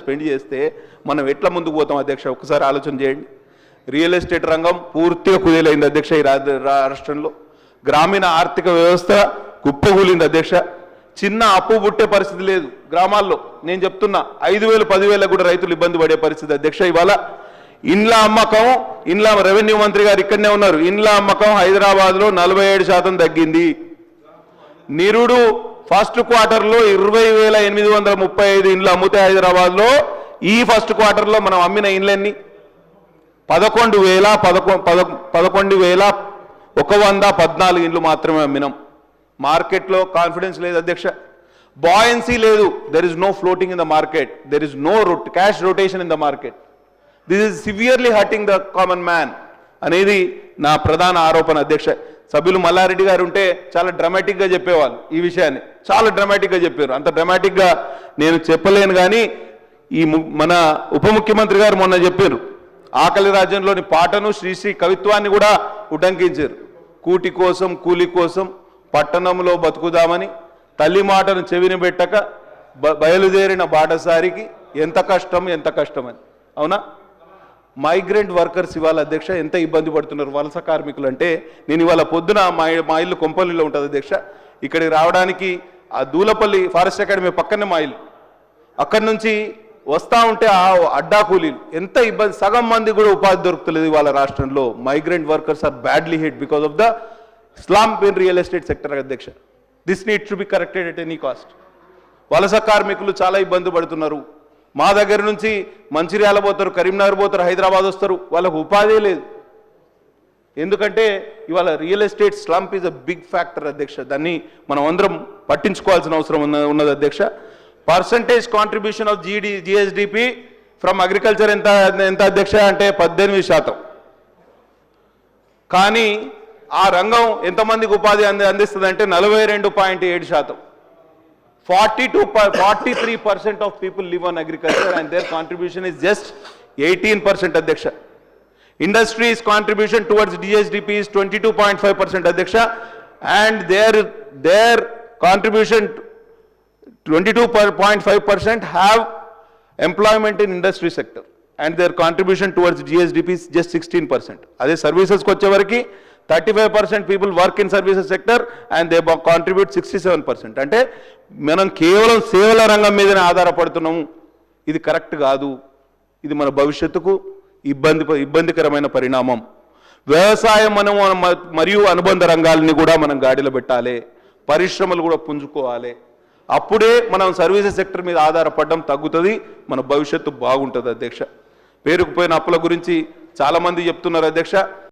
Spend చేస్తే మనం ఎట్లా ముందుకు పోతాం అధ్యక్ష? ఒకసారి ఆలోచన చేయండి. రియల్ ఎస్టేట్ రంగం పూర్తిగా కుదేలైంది అధ్యక్ష. ఈ రాష్ట్రంలో గ్రామీణ ఆర్థిక వ్యవస్థ కుప్పగూలింది అధ్యక్ష. చిన్న అప్పు పుట్టే పరిస్థితి లేదు గ్రామాల్లో. నేను చెప్తున్నా 5,000 10,000 కూడా రైతులు ఇబ్బంది పడే పరిస్థితి అధ్యక్ష. ఇవాళ ఇండ్ల అమ్మకం, ఇండ్ల రెవెన్యూ మంత్రి గారు ఇక్కడనే ఉన్నారు, ఇండ్ల అమ్మకం హైదరాబాద్లో 47% తగ్గింది. నిరుడు ఫస్ట్ క్వార్టర్లో 20,835 ఇండ్లు అమ్ముతే హైదరాబాద్లో ఈ ఫస్ట్ క్వార్టర్లో మనం అమ్మిన ఇండ్లన్నీ 11,114 ఇండ్లు మాత్రమే అమ్మినాం. మార్కెట్లో కాన్ఫిడెన్స్ లేదు అధ్యక్ష, బాయన్సీ లేదు. There is no floating in the market, there is no cash rotation in the market. This is severely hurting the common man అనేది నా ప్రధాన ఆరోపణ అధ్యక్ష. సభ్యులు మల్లారెడ్డి గారు ఉంటే చాలా డ్రామాటిక్గా చెప్పేవాళ్ళు ఈ విషయాన్ని, చాలా డ్రామాటిక్గా చెప్పారు. అంత డ్రామాటిక్గా నేను చెప్పలేను, కానీ ఈ మన ఉప ముఖ్యమంత్రి గారు మొన్న చెప్పారు, ఆకలి రాజ్యంలోని పాటను శ్రీశ్రీ కవిత్వాన్ని కూడా ఉటంకించారు. కూటి కోసం కూలి కోసం పట్టణంలో బతుకుదామని తల్లి మాటను చెవిని పెట్టక బయలుదేరిన బాటసారికి ఎంత కష్టమని. అవునా? మైగ్రెంట్ వర్కర్స్ ఇవాళ అధ్యక్ష ఎంత ఇబ్బంది పడుతున్నారు, వలస కార్మికులు. అంటే నేను ఇవాళ పొద్దున మా ఇల్లు కొంపల్లిలో ఉంటుంది అధ్యక్ష. ఇక్కడికి రావడానికి ఆ దూలపల్లి ఫారెస్ట్ అకాడమీ పక్కనే మా ఇల్లు, అక్కడి నుంచి వస్తూ ఉంటే ఆ అడ్డా కూలీలు ఎంత ఇబ్బంది. సగం మంది కూడా ఉపాధి దొరుకుతలేదు ఇవాళ రాష్ట్రంలో. Migrant workers are badly hit because of the slump in real estate sector అధ్యక్ష. This needs to be corrected at any cost. వలస కార్మికులు చాలా ఇబ్బంది పడుతున్నారు. మా దగ్గర నుంచి మంచిర్యాల పోతారు, కరీంనగర్ పోతారు, హైదరాబాద్ వస్తారు, వాళ్ళకు ఉపాధి లేదు. ఎందుకంటే ఇవాళ real estate slump is a big factor అధ్యక్ష. దాన్ని మనం అందరం పట్టించుకోవాల్సిన అవసరం ఉన్నది అధ్యక్ష. Percentage contribution of GSDP from agriculture ఎంత అధ్యక్ష అంటే 18%. కానీ ఆ రంగం ఎంతమందికి ఉపాధి అందిస్తుంది అంటే 42.7%. 43% of people live on agriculture and their contribution is just 18% అధ్యక్ష. Industry's contribution towards GSDP is 22.5% అధ్యక్ష, and their contribution 22.5% have employment in industry sector and their contribution towards GSDP is just 16%. అదే సర్వీసెస్కి వచ్చేవరకు 35% people work in services sector and they contribute 67%. అంటే మనం కేవలం సేవల రంగం మీదనే ఆధారపడుతున్నాము. ఇది కరెక్ట్ కాదు. ఇది మన భవిష్యత్తుకు ఇబ్బందికరమైన పరిణామం. వ్యవసాయం మరియు అనుబంధ రంగాలని కూడా మనం గాడిలో పెట్టాలి, పరిశ్రమలు కూడా పుంజుకోవాలి. అప్పుడే మనం సర్వీసెస్ సెక్టర్ మీద ఆధారపడడం తగ్గుతుంది, మన భవిష్యత్తు బాగుంటుంది అధ్యక్ష. పేరుకుపోయిన అప్పుల గురించి చాలామంది చెప్తున్నారు అధ్యక్ష.